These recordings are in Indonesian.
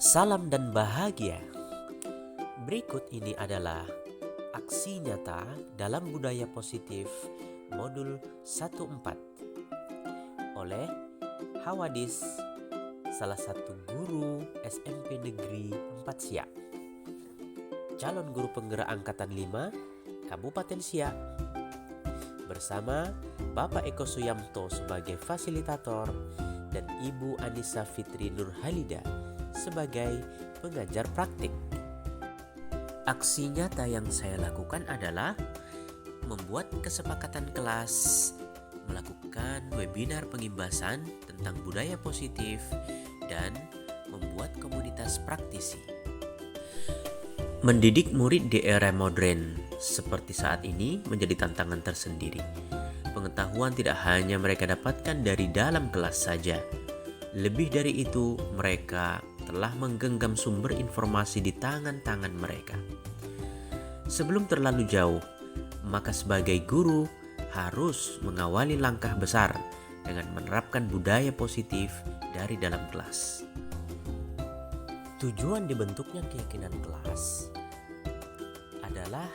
Salam dan bahagia. Berikut ini adalah aksi nyata dalam budaya positif modul 14 oleh Hawadis, salah satu guru SMP Negeri 4 Siak, calon guru penggerak angkatan 5 Kabupaten Siak, bersama Bapak Eko Suyamto sebagai fasilitator dan Ibu Anissa Fitri Nurhalida sebagai pengajar praktik. Aksi nyata yang saya lakukan adalah membuat kesepakatan kelas, melakukan webinar pengimbasan tentang budaya positif, dan membuat komunitas praktisi. Mendidik murid di era modern seperti saat ini menjadi tantangan tersendiri. Pengetahuan tidak hanya mereka dapatkan dari dalam kelas saja. Lebih dari itu, mereka telah menggenggam sumber informasi di tangan-tangan mereka. Sebelum terlalu jauh, maka sebagai guru harus mengawali langkah besar dengan menerapkan budaya positif dari dalam kelas. Tujuan dibentuknya keyakinan kelas adalah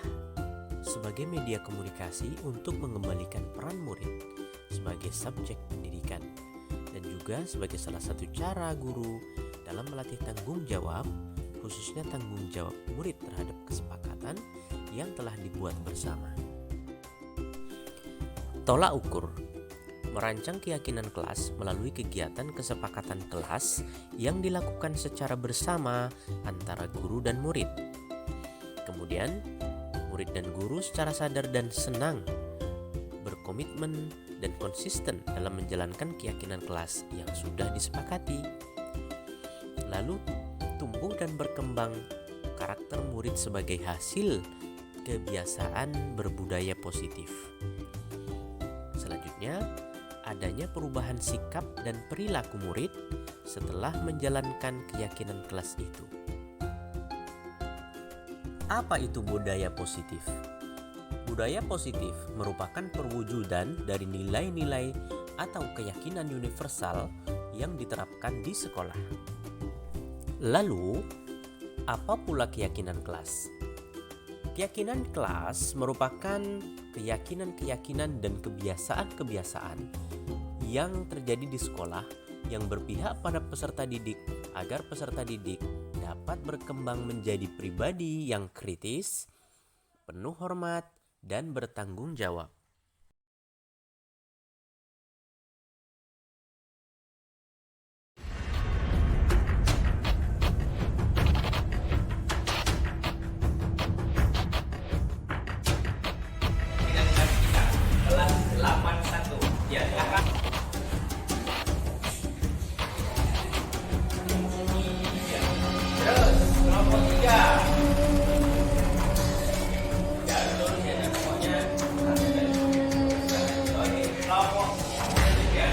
sebagai media komunikasi untuk mengembalikan peran murid sebagai subjek pendidikan dan juga sebagai salah satu cara guru dalam melatih tanggung jawab, khususnya tanggung jawab murid terhadap kesepakatan yang telah dibuat bersama. Tolak ukur: merancang keyakinan kelas melalui kegiatan kesepakatan kelas yang dilakukan secara bersama antara guru dan murid. Kemudian, murid dan guru secara sadar dan senang berkomitmen dan konsisten dalam menjalankan keyakinan kelas yang sudah disepakati. Lalu, tumbuh dan berkembang karakter murid sebagai hasil kebiasaan berbudaya positif. Selanjutnya, adanya perubahan sikap dan perilaku murid setelah menjalankan keyakinan kelas itu. Apa itu budaya positif? Budaya positif merupakan perwujudan dari nilai-nilai atau keyakinan universal yang diterapkan di sekolah. Lalu, apa pula keyakinan kelas? Keyakinan kelas merupakan keyakinan-keyakinan dan kebiasaan-kebiasaan yang terjadi di sekolah yang berpihak pada peserta didik agar peserta didik dapat berkembang menjadi pribadi yang kritis, penuh hormat, dan bertanggung jawab. Kelas 81. Ya, silakan. Terus, kelompok 3. Ya, terus ya, pokoknya. Oke, kelompok 3.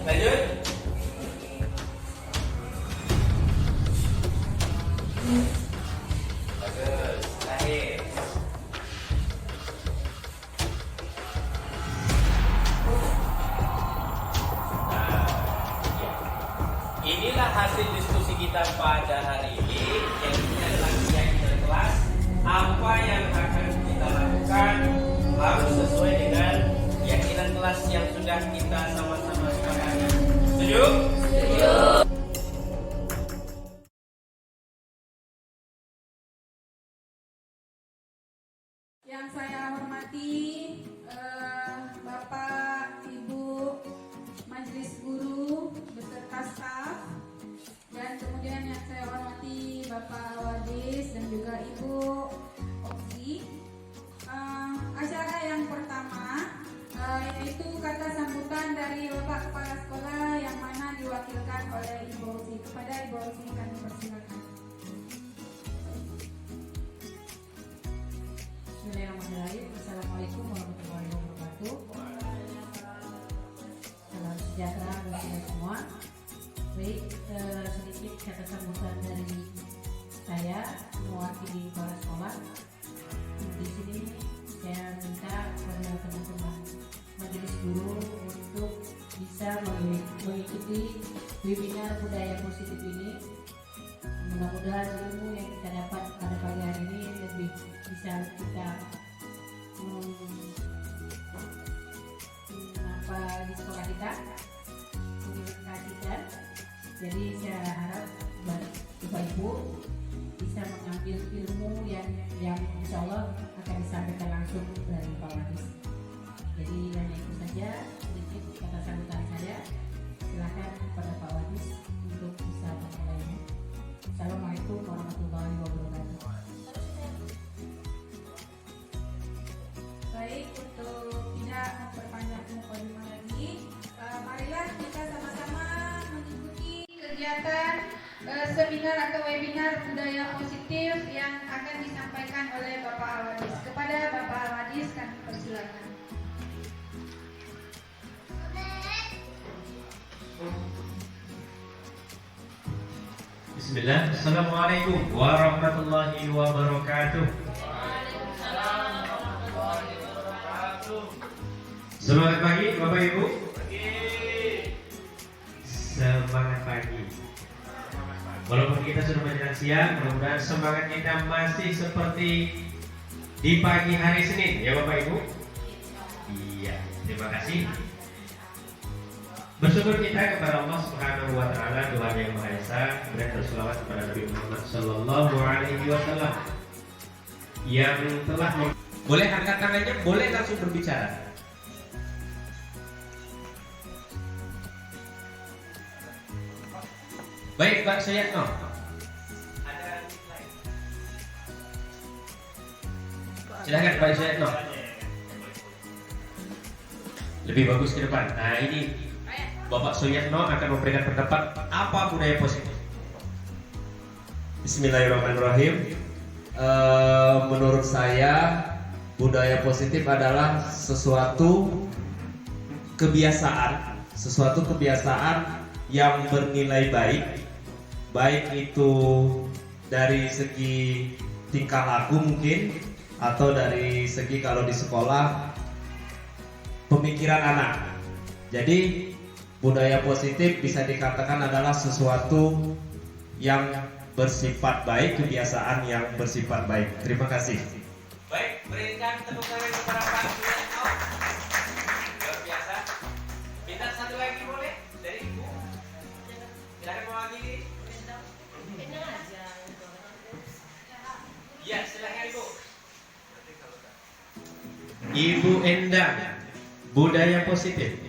Lanjut. Bagus, lahir. Inilah hasil diskusi kita pada hari ini, yang ini adalah keyakinan kelas. Apa yang akan kita lakukan harus sesuai dengan keyakinan kelas yang sudah kita sama-sama sepakati. Setuju? Setuju. Yang saya hormati Bapak, Ibu, Majelis Guru, beserta staf, dan kemudian yang saya hormati Bapak Wadis dan juga Ibu Oksi. Acara yang pertama yaitu kata sambutan dari Bapak Kepala Sekolah yang mana diwakilkan oleh Ibu Oksi. Kepada Ibu Oksi kami persilakan. Bismillahirrahmanirrahim. Assalamualaikum warahmatullahi wabarakatuh. Salam sejahtera bagi kita semua. Baik, sedikit kata sambutan dari saya mewakili kepala sekolah. Di sini saya minta kepada teman-teman majelis guru untuk bisa bisa mengikuti webinar budaya positif ini. Mudah-mudahan ilmu yang kita dapat pada pagi hari ini lebih bisa kita di sekolah kita mengimplementasikan. Jadi saya harap Bapak Ibu bisa mengambil ilmu yang insya Allah akan disampaikan langsung dari Pak Wadis. Jadi hanya itu saja sedikit kata sambutan saya. Silakan kepada Pak Wadis untuk bisa memulainya. Assalamualaikum warahmatullahi wabarakatuh. Baik, untuk tidak memperpanjang mukadimah lagi, marilah kita sama-sama mengikuti kegiatan seminar atau webinar budaya positif yang akan disampaikan oleh Bapak Al-Wadis. Kepada Bapak Al-Wadis kami persilakan. Bismillah. Assalamualaikum warahmatullahi wabarakatuh. Semangat pagi Bapak Ibu. Semangat pagi. Walaupun kita sudah menjelang siang, mudah-mudahan semangat kita masih seperti di pagi hari Senin, ya Bapak Ibu. Iya, terima kasih. Bersyukur kita kepada Allah Subhanahu wa taala, Tuhan yang Maha Esa, dan berselawat kepada Nabi Muhammad sallallahu alaihi wasallam yang telah boleh angkat tangannya, boleh langsung berbicara. Baik, Pak Suyatno. Silakan Pak Suyatno. Lebih bagus ke depan. Nah, ini Bapak Suyatno akan memberikan pendapat apa budaya positif. Bismillahirrahmanirrahim. Menurut saya budaya positif adalah sesuatu kebiasaan yang bernilai baik itu dari segi tingkah laku mungkin, atau dari segi kalau di sekolah pemikiran anak. Jadi budaya positif bisa dikatakan adalah sesuatu yang bersifat baik, kebiasaan yang bersifat baik. Terima kasih. Baik, berikan tepuk tangan kepada Pak Suyatno. Luar biasa. Minta satu lagi boleh dari Ibu. Silakan mewakili. Ya, silakan Ibu. Ibu Endang, budaya positif.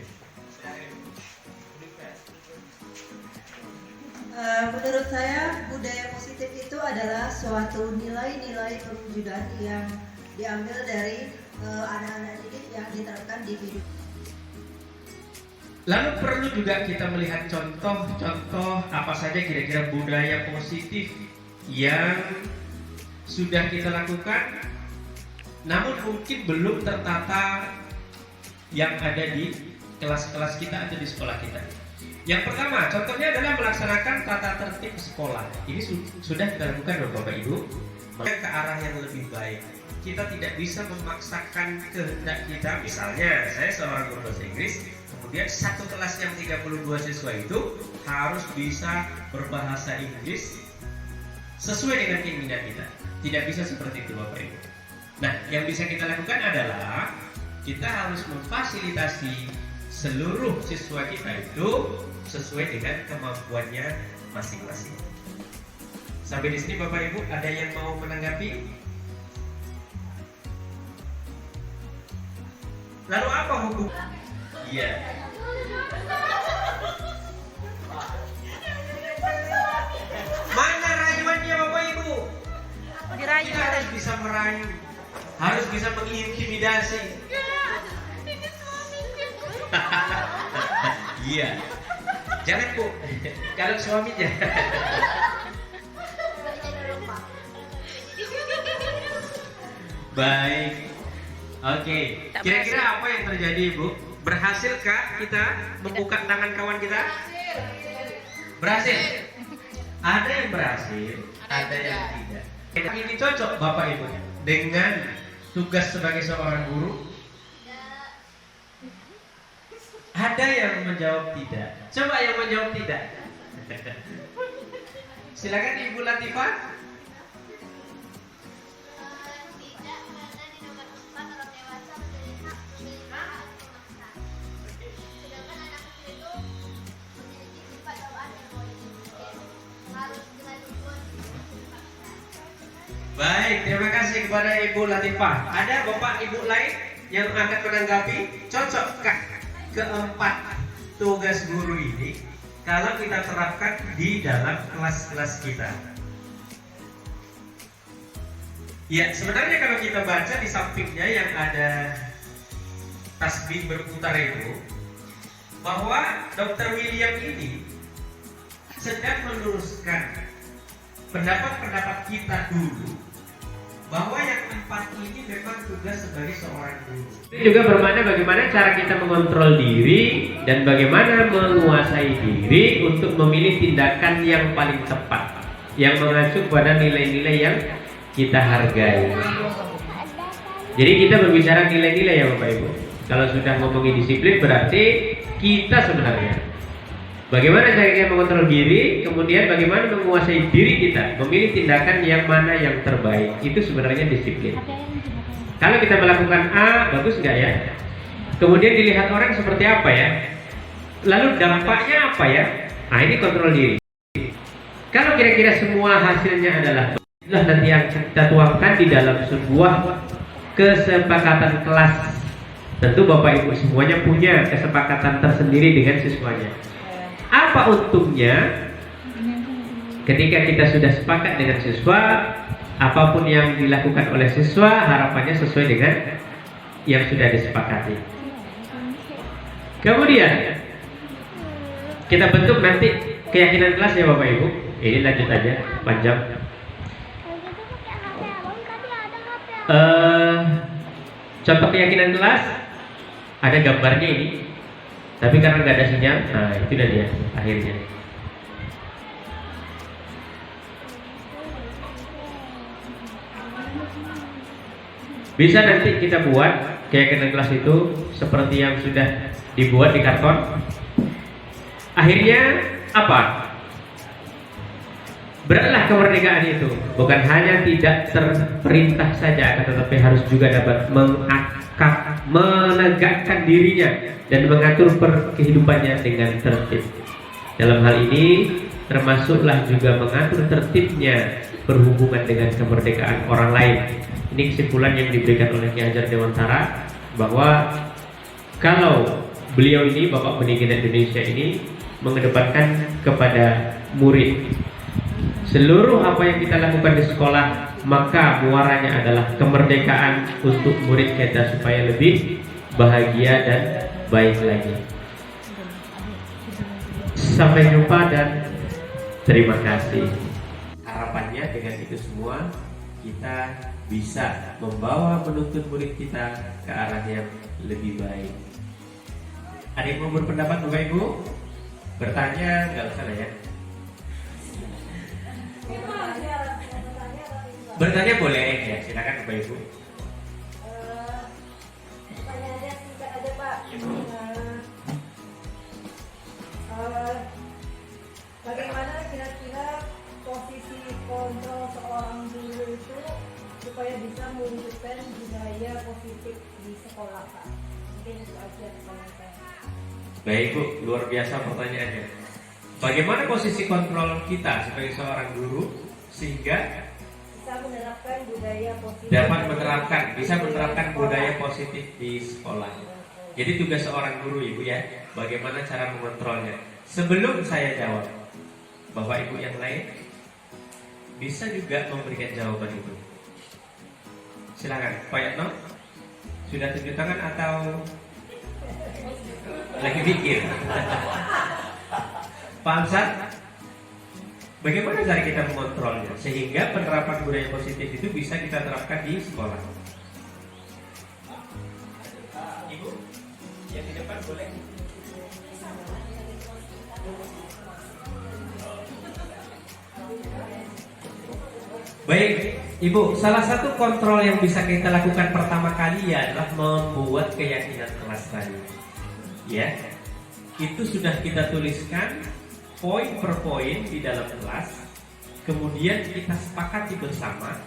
Menurut saya budaya positif itu adalah suatu nilai-nilai perwujudan yang diambil dari anak-anak didik yang diterapkan di hidup. Lalu perlu juga kita melihat contoh-contoh apa saja kira-kira budaya positif yang sudah kita lakukan, namun mungkin belum tertata yang ada di kelas-kelas kita atau di sekolah kita. Yang pertama, contohnya adalah melaksanakan tata tertib sekolah. Ini sudah kita lakukan loh Bapak Ibu. Ke arah yang lebih baik. Kita tidak bisa memaksakan kehendak kita. Misalnya, saya seorang guru bahasa Inggris, kemudian satu kelas yang 32 siswa itu harus bisa berbahasa Inggris sesuai dengan keinginan kita. Tidak bisa seperti itu Bapak Ibu. Nah, yang bisa kita lakukan adalah kita harus memfasilitasi seluruh siswa kita itu sesuai dengan kemampuannya masing-masing. Sampai di sini Bapak Ibu, ada yang mau menanggapi? Lalu apa hukum? Iya. Mana rayuannya Bapak Ibu? Kita harus bisa merayu, harus bisa mengintimidasi. Iya. Jangan Bu, kalau suaminya. Baik. Oke. Kira-kira apa yang terjadi Bu? Berhasilkah kita membuka tangan kawan kita? Berhasil. Ada yang berhasil, ada yang tidak. Ini cocok Bapak Ibu dengan tugas sebagai seorang guru. Ada yang menjawab tidak. Coba yang menjawab tidak. Silakan Ibu Latifah. Baik, terima kasih kepada Ibu Latifah. Ada Bapak Ibu lain yang akan menanggapi? Cocokkah keempat tugas guru ini kalau kita terapkan di dalam kelas-kelas kita? Ya, sebenarnya kalau kita baca di sampingnya yang ada tasbih berputar itu, bahwa Dr. William ini sedang meluruskan pendapat-pendapat kita dulu, bahwa yang empat ini memang tugas sebagai seorang guru. Ini juga bermakna bagaimana cara kita mengontrol diri dan bagaimana menguasai diri untuk memilih tindakan yang paling tepat, yang mengacu pada nilai-nilai yang kita hargai. Jadi kita berbicara nilai-nilai ya Bapak Ibu. Kalau sudah ngomongin disiplin berarti kita sebenarnya bagaimana cara kita mengontrol diri, kemudian bagaimana menguasai diri kita, memilih tindakan yang mana yang terbaik. Itu sebenarnya disiplin. Kalau kita melakukan A, bagus nggak ya? Kemudian dilihat orang seperti apa ya? Lalu dampaknya apa ya? Nah, ini kontrol diri. Kalau kira-kira semua hasilnya adalah nanti yang kita tuangkan di dalam sebuah kesepakatan kelas. Tentu Bapak Ibu semuanya punya kesepakatan tersendiri dengan siswanya. Apa untungnya ketika kita sudah sepakat dengan siswa, apapun yang dilakukan oleh siswa harapannya sesuai dengan yang sudah disepakati. Kemudian kita bentuk nanti keyakinan kelas ya Bapak Ibu. Ini lanjut aja, panjang. Contoh keyakinan kelas ada gambarnya ini. Tapi karena nggak ada sinyal, nah itu dia akhirnya. Bisa nanti kita buat keyakinan kelas itu seperti yang sudah dibuat di karton. Akhirnya apa? Beratlah kemerdekaan itu bukan hanya tidak terperintah saja, akan tetapi harus juga dapat menegakkan dirinya dan mengatur kehidupannya dengan tertib. Dalam hal ini termasuklah juga mengatur tertibnya berhubungan dengan kemerdekaan orang lain. Ini kesimpulan yang diberikan oleh Ki Hajar Dewantara, bahwa kalau beliau ini, Bapak Pendidikan Indonesia ini, mengedepankan kepada murid. Seluruh apa yang kita lakukan di sekolah, maka muaranya adalah kemerdekaan untuk murid kita supaya lebih bahagia dan baik lagi. Sampai jumpa dan terima kasih. Harapannya dengan itu semua kita bisa membawa menuntun murid kita ke arah yang lebih baik. Ada yang mau berpendapat Bapak Ibu? Bertanya nggak usah ya. Bertanya boleh ya, silakan Bapak Ibu. Pertanyaannya singkat aja Pak. Bagaimana kira-kira posisi kontrol seorang guru itu supaya bisa mewujudkan budaya positif di sekolah Pak? Mungkin itu aja pertanyaan. Baik Bu, luar biasa pertanyaannya. Bagaimana posisi kontrol kita sebagai seorang guru sehingga bisa menerapkan budaya positif, bisa menerapkan budaya positif di sekolah. Jadi tugas seorang guru Ibu ya, bagaimana cara mengontrolnya. Sebelum saya jawab, Bapak Ibu yang lain bisa juga memberikan jawaban itu. Silakan, Pak Yatno. Sudah tunjuk tangan atau lagi pikir? Pak Amsat, bagaimana cara kita mengontrolnya sehingga penerapan budaya positif itu bisa kita terapkan di sekolah? Ibu, yang di depan boleh. Baik, Ibu, salah satu kontrol yang bisa kita lakukan pertama kali adalah membuat keyakinan kelas tadi. Ya, itu sudah kita tuliskan poin per poin di dalam kelas, kemudian kita sepakati bersama.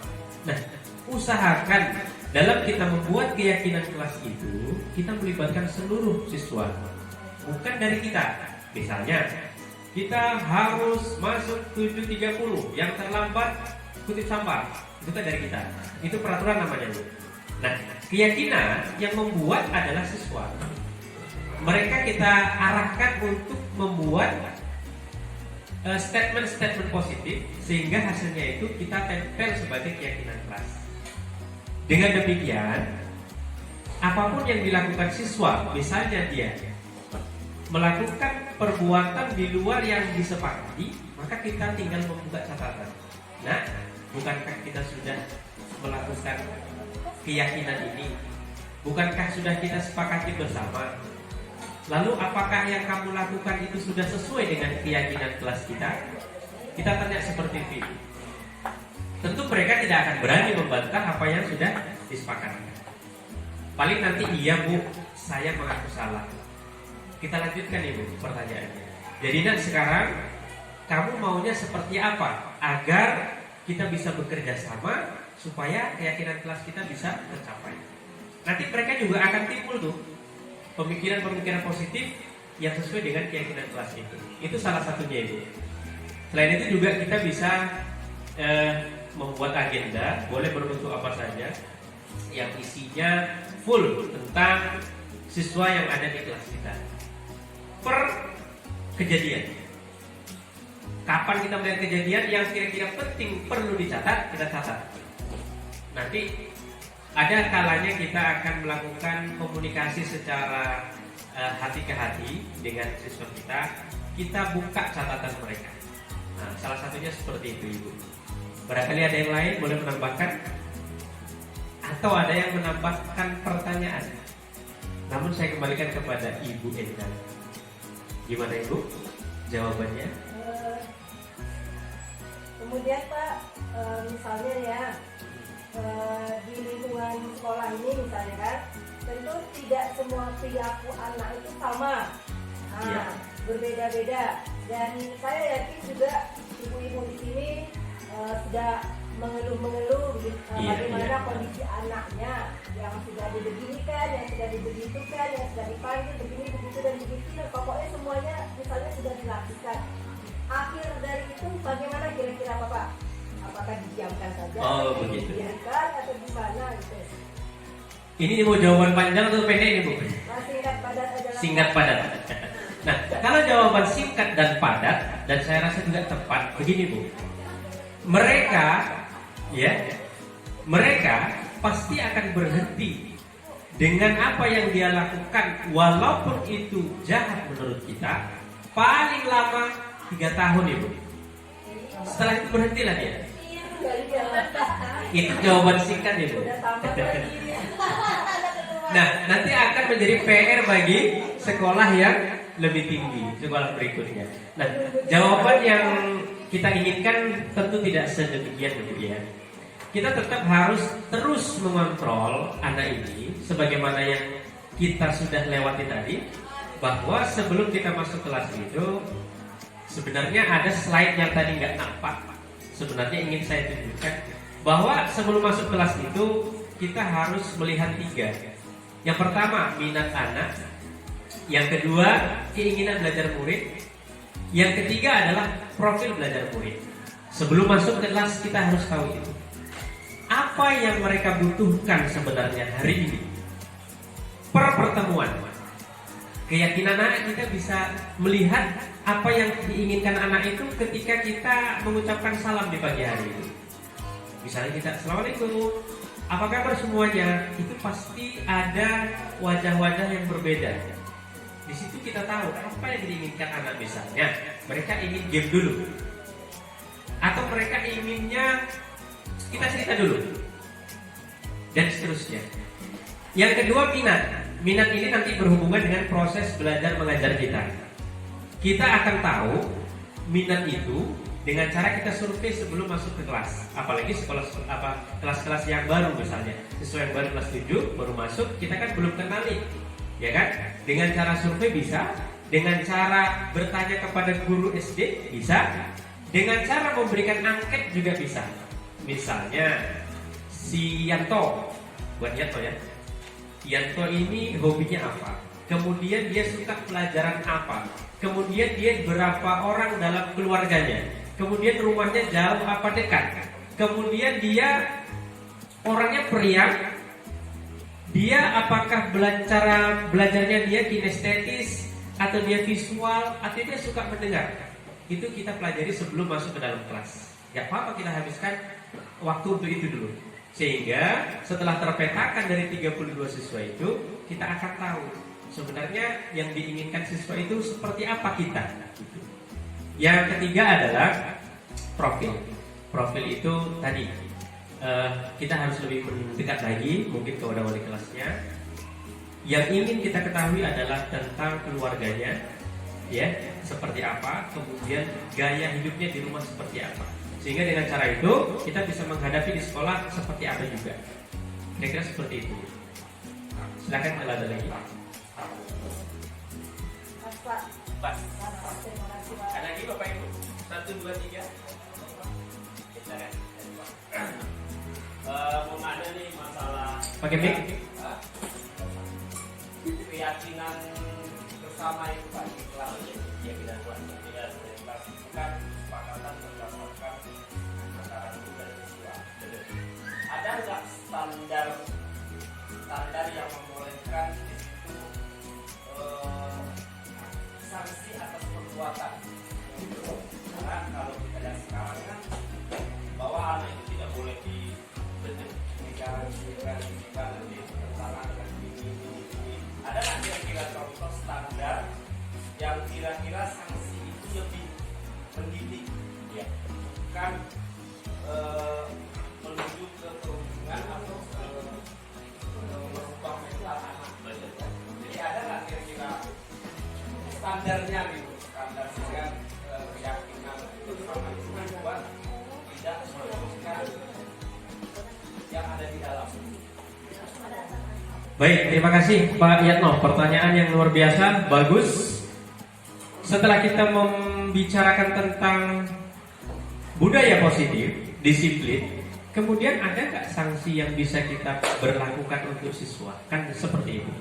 Nah, usahakan dalam kita membuat keyakinan kelas itu, kita melibatkan seluruh siswa, bukan dari kita. Misalnya, kita harus masuk 7.30, yang terlambat kutip sampah, itu kan dari kita. Itu peraturan namanya, Bu. Nah, keyakinan yang membuat adalah siswa. Mereka kita arahkan untuk membuat statement-statement positif, sehingga hasilnya itu kita tempel sebagai keyakinan kelas. Dengan demikian, apapun yang dilakukan siswa, misalnya dia melakukan perbuatan di luar yang disepakati, maka kita tinggal membuka catatan. Nah, bukankah kita sudah melakukan keyakinan ini? Bukankah sudah kita sepakati bersama? Lalu apakah yang kamu lakukan itu sudah sesuai dengan keyakinan kelas kita? Kita tanya seperti itu. Tentu mereka tidak akan berani membantah apa yang sudah disepakati. Paling nanti, iya Bu, saya mengaku salah. Kita lanjutkan Ibu pertanyaannya. Jadi sekarang kamu maunya seperti apa agar kita bisa bekerja sama supaya keyakinan kelas kita bisa tercapai. Nanti mereka juga akan timbul tuh pemikiran-pemikiran positif yang sesuai dengan keyakinan kelas itu. Itu salah satunya Ibu. Selain itu juga kita bisa membuat agenda, boleh berbentuk apa saja, yang isinya full tentang siswa yang ada di kelas kita. Per kejadian. Kapan kita melihat kejadian yang kira-kira penting perlu dicatat, kita catat. Nanti ada kalanya kita akan melakukan komunikasi secara hati ke hati dengan siswa kita. Kita buka catatan mereka. Nah, salah satunya seperti itu Ibu. Barangkali ada yang lain boleh menambahkan, atau ada yang menambahkan pertanyaan. Namun saya kembalikan kepada Ibu Endang. Gimana Ibu jawabannya? Kemudian Pak, misalnya ya, di lingkungan sekolah ini misalnya kan, tentu tidak semua perilaku anak itu sama. Nah, berbeda-beda. Dan saya yakin juga ibu-ibu di sini sudah mengeluh-mengeluh bagaimana kondisi anaknya yang sudah dibeginikan, yang sudah dibegitukan, yang sudah dipanggil begini, begitu dan begitu. Pokoknya semuanya misalnya sudah dilakukan. Akhir dari itu bagaimana kira-kira Bapak? Apakah didiamkan saja? Begitu. Didiamkan atau gimana gitu? Ini mau jawaban panjang atau pendek nih Bu? Singkat padat aja. Singkat padat. Nah, kalau jawaban singkat dan padat, dan saya rasa juga tepat, begini Bu. Mereka pasti akan berhenti dengan apa yang dia lakukan, walaupun itu jahat menurut kita, paling lama 3 tahun Ibu. Setelah itu berhentilah dia. Itu jawaban singkat Ibu. Nah, nanti akan menjadi PR bagi sekolah yang lebih tinggi, sekolah berikutnya. Nah, jawaban yang kita inginkan tentu tidak sedemikian Ibu ya. Kita tetap harus terus mengontrol anak ini, sebagaimana yang kita sudah lewati tadi, bahwa sebelum kita masuk kelas itu, sebenarnya ada slide yang tadi nggak nampak. Sebenarnya ingin saya tunjukkan bahwa sebelum masuk kelas itu kita harus melihat 3. Yang pertama, minat anak. Yang kedua, keinginan belajar murid. Yang ketiga adalah profil belajar murid. Sebelum masuk ke kelas kita harus tahu itu. Apa yang mereka butuhkan sebenarnya hari ini. Per pertemuan, keyakinan anak kita bisa melihat apa yang diinginkan anak itu ketika kita mengucapkan salam di pagi hari itu. Misalnya kita, Assalamualaikum, apa kabar semuanya? Itu pasti ada wajah-wajah yang berbeda. Di situ kita tahu apa yang diinginkan anak. Misalnya mereka ingin game dulu, atau mereka inginnya kita cerita dulu, dan seterusnya. Yang kedua, minat. Minat ini nanti berhubungan dengan proses belajar mengajar kita. Kita akan tahu minat itu dengan cara kita survei sebelum masuk ke kelas. Apalagi kelas-kelas yang baru misalnya, siswa yang baru kelas 7 baru masuk, kita kan belum kenali, ya kan? Dengan cara survei bisa Dengan cara bertanya kepada guru SD bisa. Dengan cara memberikan angket juga bisa. Misalnya si Yanto, buat Yanto ya. Yanto ini hobinya apa? Kemudian dia suka pelajaran apa? Kemudian dia berapa orang dalam keluarganya? Kemudian rumahnya jauh apa dekat? Kemudian dia orangnya periang. Dia apakah belajarnya dia kinestetis atau dia visual atau dia suka mendengar? Itu kita pelajari sebelum masuk ke dalam kelas. Gak apa-apa kita habiskan waktu untuk itu dulu. Sehingga setelah terpetakan dari 32 siswa itu, kita akan tahu sebenarnya yang diinginkan siswa itu seperti apa kita. Yang ketiga adalah profil. Profil itu tadi kita harus lebih mendekat lagi mungkin kepada wali kelasnya. Yang ingin kita ketahui adalah tentang keluarganya, ya, seperti apa, kemudian gaya hidupnya di rumah seperti apa. Sehingga dengan cara itu kita bisa menghadapi di sekolah seperti apa juga. Kira-kira seperti itu. Silakan kalau ada lagi. Pas. Ada lagi Bapak Ibu? 1, 2, 3. Silakan. Mau ada nih masalah. Pakai mic. Keyakinan bersama itu Pak di kelas. Keyakinan kelas itu kan kesepakatan berdasarkan antara guru dan siswa. Ada nggak standar yang membolehkan itu sanksi atas perbuatan? Karena kalau kita lihat sekarang kan bahwa anak itu tidak boleh dibentuk nanti bertentangan dengan ini. Ada nggak kira-kira contoh standar yang kira-kira sanksi itu lebih mendidik, ya, bukan menuju ke perundungan atau merubah mental anak. Jadi ada nggak kira-kira standarnya gitu, standar sehingga keyakinan itu sama itu membuat tidak merugikan yang ada di dalam. Baik, terima kasih Pak Yatno. Pertanyaan yang luar biasa, bagus. Setelah kita membicarakan tentang budaya positif, disiplin, kemudian ada nggak sanksi yang bisa kita berlakukan untuk siswa? Kan seperti itu.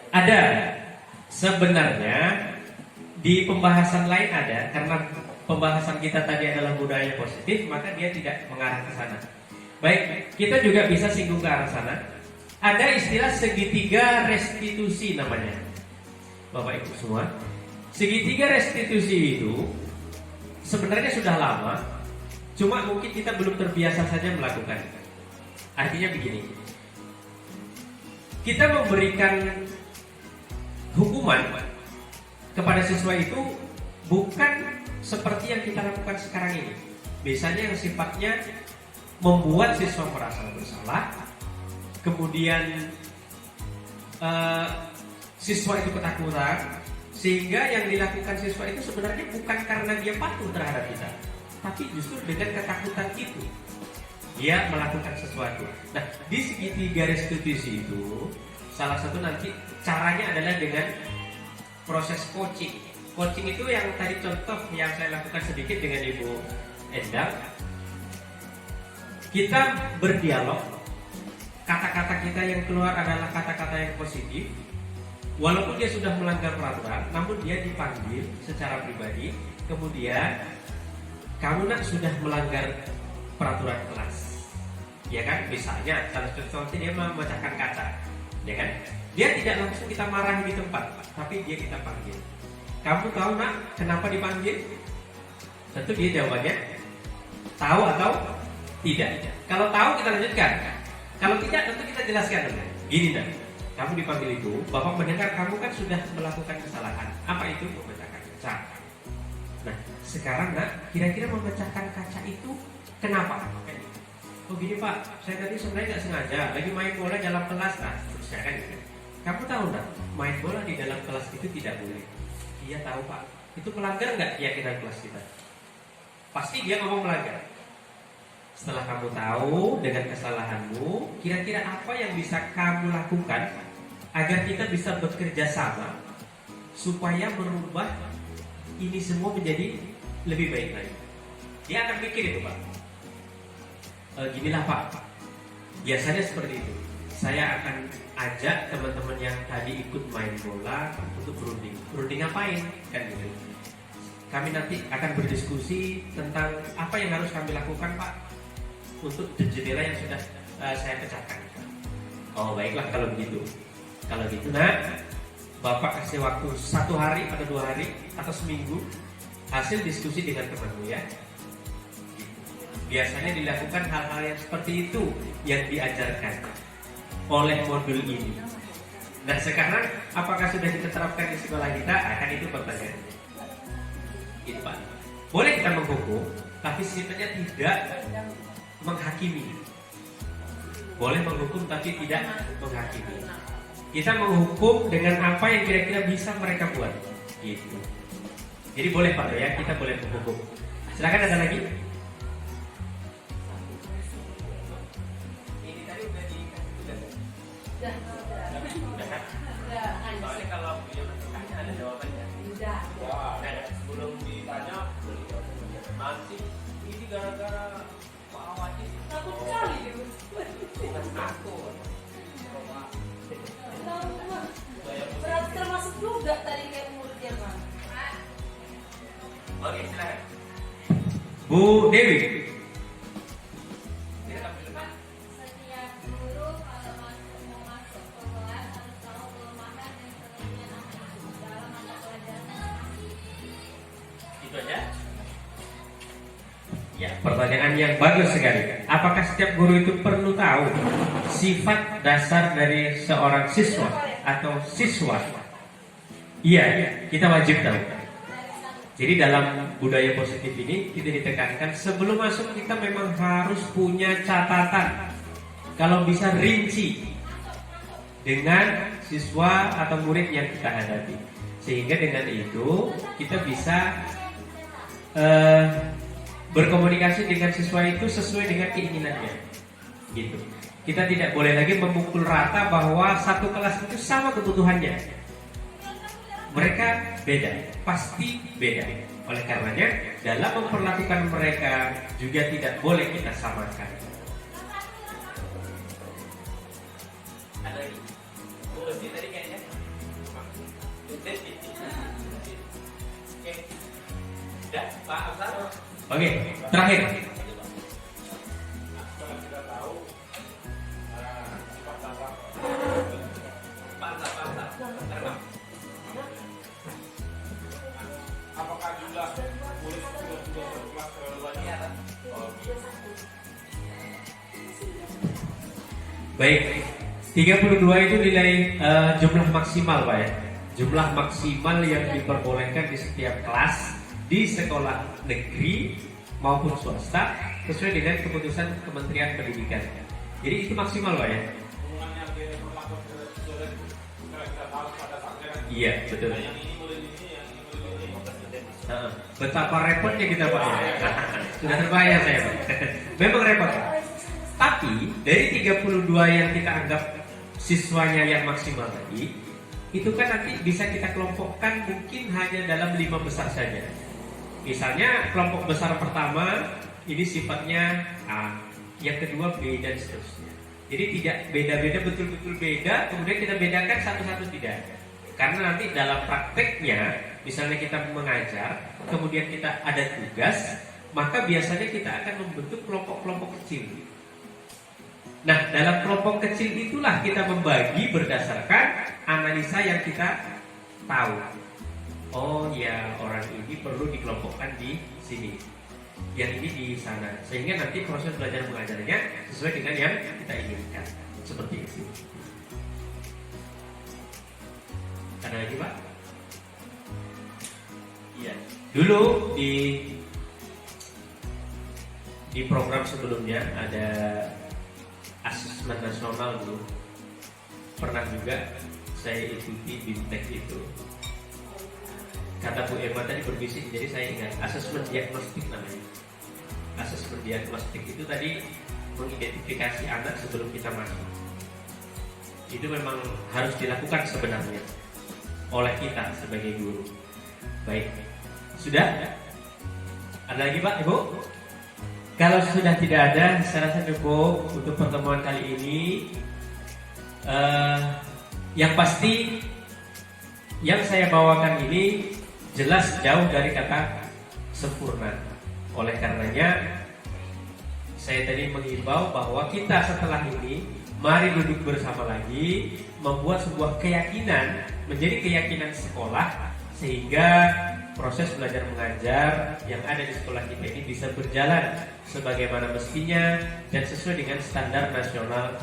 Ada. Sebenarnya di pembahasan lain ada, karena pembahasan kita tadi adalah budaya positif, maka dia tidak mengarah ke sana. Baik, kita juga bisa singgung ke arah sana. Ada istilah segitiga restitusi namanya, Bapak Ibu semua. Segitiga restitusi itu sebenarnya sudah lama, cuma mungkin kita belum terbiasa saja melakukan. Artinya begini, kita memberikan hukuman kepada siswa itu bukan seperti yang kita lakukan sekarang ini. Misalnya yang sifatnya membuat siswa merasa bersalah, kemudian siswa itu ketakutan, sehingga yang dilakukan siswa itu sebenarnya bukan karena dia patuh terhadap kita, tapi justru dengan ketakutan itu dia melakukan sesuatu. Nah, di segitiga restitusi itu salah satu nanti caranya adalah dengan proses coaching. Coaching itu yang tadi contoh yang saya lakukan sedikit dengan Ibu Endang. Kita berdialog, kata-kata kita yang keluar adalah kata-kata yang positif. Walaupun dia sudah melanggar peraturan, namun dia dipanggil secara pribadi. Kemudian kamu nak sudah melanggar peraturan kelas, ya kan? Misalnya, salah contoh dia memecahkan kaca, ya kan? Dia tidak langsung kita marahi di tempat, tapi dia kita panggil. Kamu tahu nak kenapa dipanggil? Tentu dia jawabannya tahu atau tidak. Kalau tahu kita lanjutkan. Kalau tidak, tentu kita jelaskan. Gini nak, kamu dipanggil itu, Bapak mendengar kamu kan sudah melakukan kesalahan. Apa itu? Memecahkan kaca. Nah, sekarang nak, kira-kira memecahkan kaca itu kenapa? Oh gini Pak, saya tadi sebenarnya nggak sengaja lagi main bola dalam kelas. Nah, terus saya kan gitu. Kamu tahu nak, main bola di dalam kelas itu tidak boleh. Iya tahu Pak. Itu melanggar nggak keyakinan kelas kita? Pasti dia ngomong melanggar. Setelah kamu tahu dengan kesalahanmu, kira-kira apa yang bisa kamu lakukan agar kita bisa bekerja sama supaya merubah ini semua menjadi lebih baik lagi. Dia akan mikir itu Pak. Ginilah Pak, biasanya seperti itu. Saya akan ajak teman-teman yang tadi ikut main bola untuk berunding. Berunding ngapain? Kan gitu. Kami nanti akan berdiskusi tentang apa yang harus kami lakukan Pak untuk jendela yang sudah saya pecahkan. Oh baiklah kalau begitu. Kalau gitu Bapak kasih waktu 1 hari atau 2 hari atau seminggu hasil diskusi dengan temanmu ya. Biasanya dilakukan hal-hal yang seperti itu yang diajarkan oleh modul ini. Nah sekarang apakah sudah kita terapkan di sekolah kita? Akan itu pertanyaannya. Itu Pak. Boleh kita menghukum, tapi sifatnya tidak menghakimi. Boleh menghukum tapi tidak menghakimi. Kita menghukum dengan apa yang kira-kira bisa mereka buat. Gitu. Jadi boleh Pak ya, kita boleh menghukum. Silakan ada lagi. Ini tadi udah soalnya kalau beliau bertanya ada jawabannya. Udah. Nah, sebelum ditanya, nanti ini gara-gara Pak Awadi Takut sekali dia. bukan aku. Berarti termasuk juga tadi kayak muridnya Pak. Oke, silakan. Bu Dewi. Setiap guru kalau mau masuk ke kelas harus tahu kelemahan dan kelebihan anak dalam mata pelajaran. Itu aja. Ya, pertanyaan yang bagus sekali. Apakah setiap guru itu perlu tahu sifat dasar dari seorang siswa atau siswa? Iya, kita wajib tahu. Jadi dalam budaya positif ini kita ditekankan sebelum masuk kita memang harus punya catatan. Kalau bisa rinci dengan siswa atau murid yang kita hadapi. Sehingga dengan itu kita bisa berkomunikasi dengan siswa itu sesuai dengan keinginannya. Gitu. Kita tidak boleh lagi memukul rata bahwa satu kelas itu sama kebutuhannya. Mereka beda, pasti beda. Oleh karenanya, dalam memperlakukan mereka juga tidak boleh kita samakan. Ada lagi? Oke, tadi kayaknya. Oke. Sudah, Pak Amsar. Oke, terakhir. Apakah jumlah murid sudah berkelas keluarnya? Baik, 32 itu nilai jumlah maksimal Pak ya. Jumlah maksimal yang diperbolehkan di setiap kelas di sekolah negeri maupun swasta sesuai dengan keputusan Kementerian Pendidikan. Jadi itu maksimal Pak ya. Hubungannya dengan perlakuan sudah kita tahu pada saatnya kan. Iya, betul. Yang ini murid ini, yang ini murid ini. Betapa repotnya kita Pak ya. Sudah terbayang saya Pak. Memang repot Pak. Tapi dari 32 yang kita anggap siswanya yang maksimal tadi, itu kan nanti bisa kita kelompokkan mungkin hanya dalam 5 besar saja. Misalnya kelompok besar pertama ini sifatnya A, yang kedua B dan seterusnya. Jadi tidak beda-beda, betul-betul beda, kemudian kita bedakan satu-satu tidak. Karena nanti dalam prakteknya, misalnya kita mengajar, kemudian kita ada tugas, maka biasanya kita akan membentuk kelompok-kelompok kecil. Nah, dalam kelompok kecil itulah kita membagi berdasarkan analisa yang kita tahu. Oh ya, orang ini perlu dikelompokkan di sini, yang ini di sana, sehingga nanti proses belajar mengajarnya sesuai dengan yang kita inginkan. Seperti itu. Ada lagi Pak? Iya. Dulu di program sebelumnya ada asesmen nasional dulu. Pernah juga saya ikuti BIMTEK itu. Kata Bu Emma tadi berbisik, jadi saya ingat asesmen diagnostik namanya. Asesmen diagnostik itu tadi mengidentifikasi anak sebelum kita masuk. Itu memang harus dilakukan sebenarnya. oleh kita sebagai guru. Baik, sudah? Ada lagi Pak, Ibu? Kalau sudah tidak ada, saya rasa cukup untuk pertemuan kali ini. Yang pasti yang saya bawakan ini jelas jauh dari kata sempurna. Oleh karenanya saya tadi menghimbau bahwa kita setelah ini mari duduk bersama lagi, membuat sebuah keyakinan menjadi keyakinan sekolah, sehingga proses belajar mengajar yang ada di sekolah kita ini bisa berjalan sebagaimana mestinya dan sesuai dengan standar nasional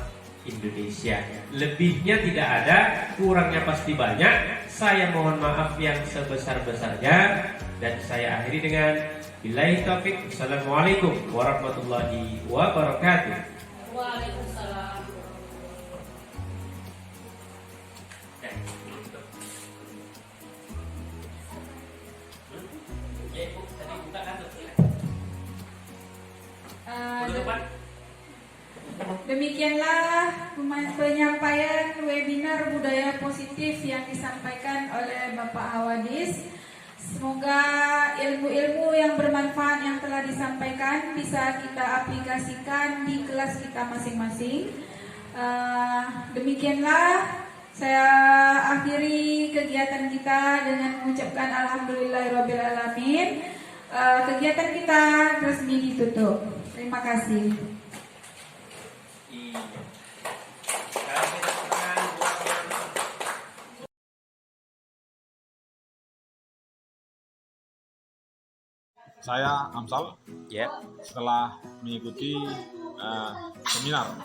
Indonesia. Lebihnya tidak ada, kurangnya pasti banyak. Saya mohon maaf yang sebesar-besarnya dan saya akhiri dengan billahi taufik. Assalamualaikum warahmatullahi wabarakatuh. Waalaikumsalam. Ya Ibu, tadi buka kan? Demikianlah penyampaian webinar budaya positif yang disampaikan oleh Bapak Awadis. Semoga ilmu-ilmu yang bermanfaat yang telah disampaikan bisa kita aplikasikan di kelas kita masing-masing. Demikianlah saya akhiri kegiatan kita dengan mengucapkan alhamdulillahirrabbilalamin. Kegiatan kita resmi ditutup. Terima kasih. Saya Amsal, Ya. setelah mengikuti seminar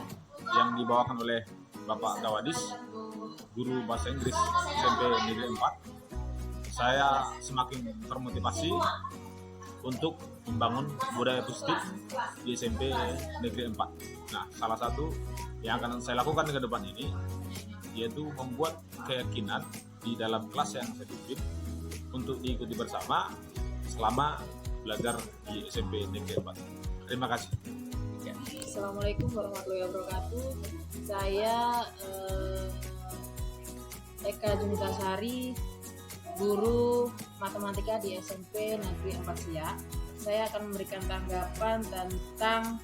yang dibawakan oleh Bapak Gawadis, guru bahasa Inggris SMP Negeri 4, saya semakin termotivasi untuk membangun budaya positif di SMP Negeri 4. Nah, salah satu yang akan saya lakukan ke depan ini yaitu membuat keyakinan di dalam kelas yang saya pimpin untuk diikuti bersama selama belajar di SMP Negeri 4. Terima kasih. Assalamualaikum warahmatullahi wabarakatuh. Saya Eka Junitasari, guru matematika di SMP Negeri 4 Siak. Saya akan memberikan tanggapan tentang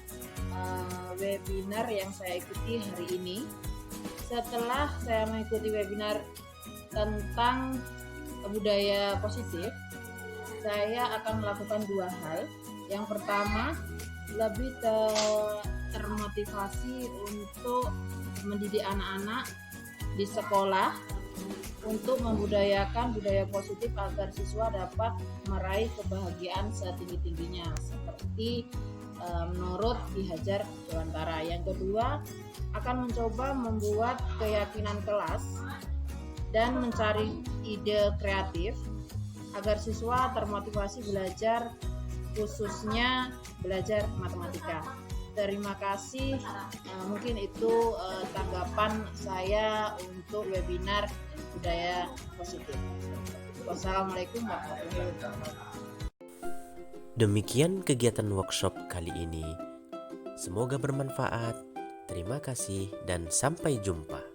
webinar yang saya ikuti hari ini. Setelah saya mengikuti webinar tentang budaya positif, saya akan melakukan dua hal. Yang pertama, lebih termotivasi untuk mendidik anak-anak di sekolah untuk membudayakan budaya positif agar siswa dapat meraih kebahagiaan setinggi-tingginya seperti menurut Ki Hajar Dewantara. Yang kedua, akan mencoba membuat keyakinan kelas dan mencari ide kreatif agar siswa termotivasi belajar, khususnya belajar matematika. Terima kasih. Mungkin itu tanggapan saya untuk webinar budaya positif. Wassalamualaikum warahmatullahi wabarakatuh. Demikian kegiatan workshop kali ini. Semoga bermanfaat. Terima kasih dan sampai jumpa.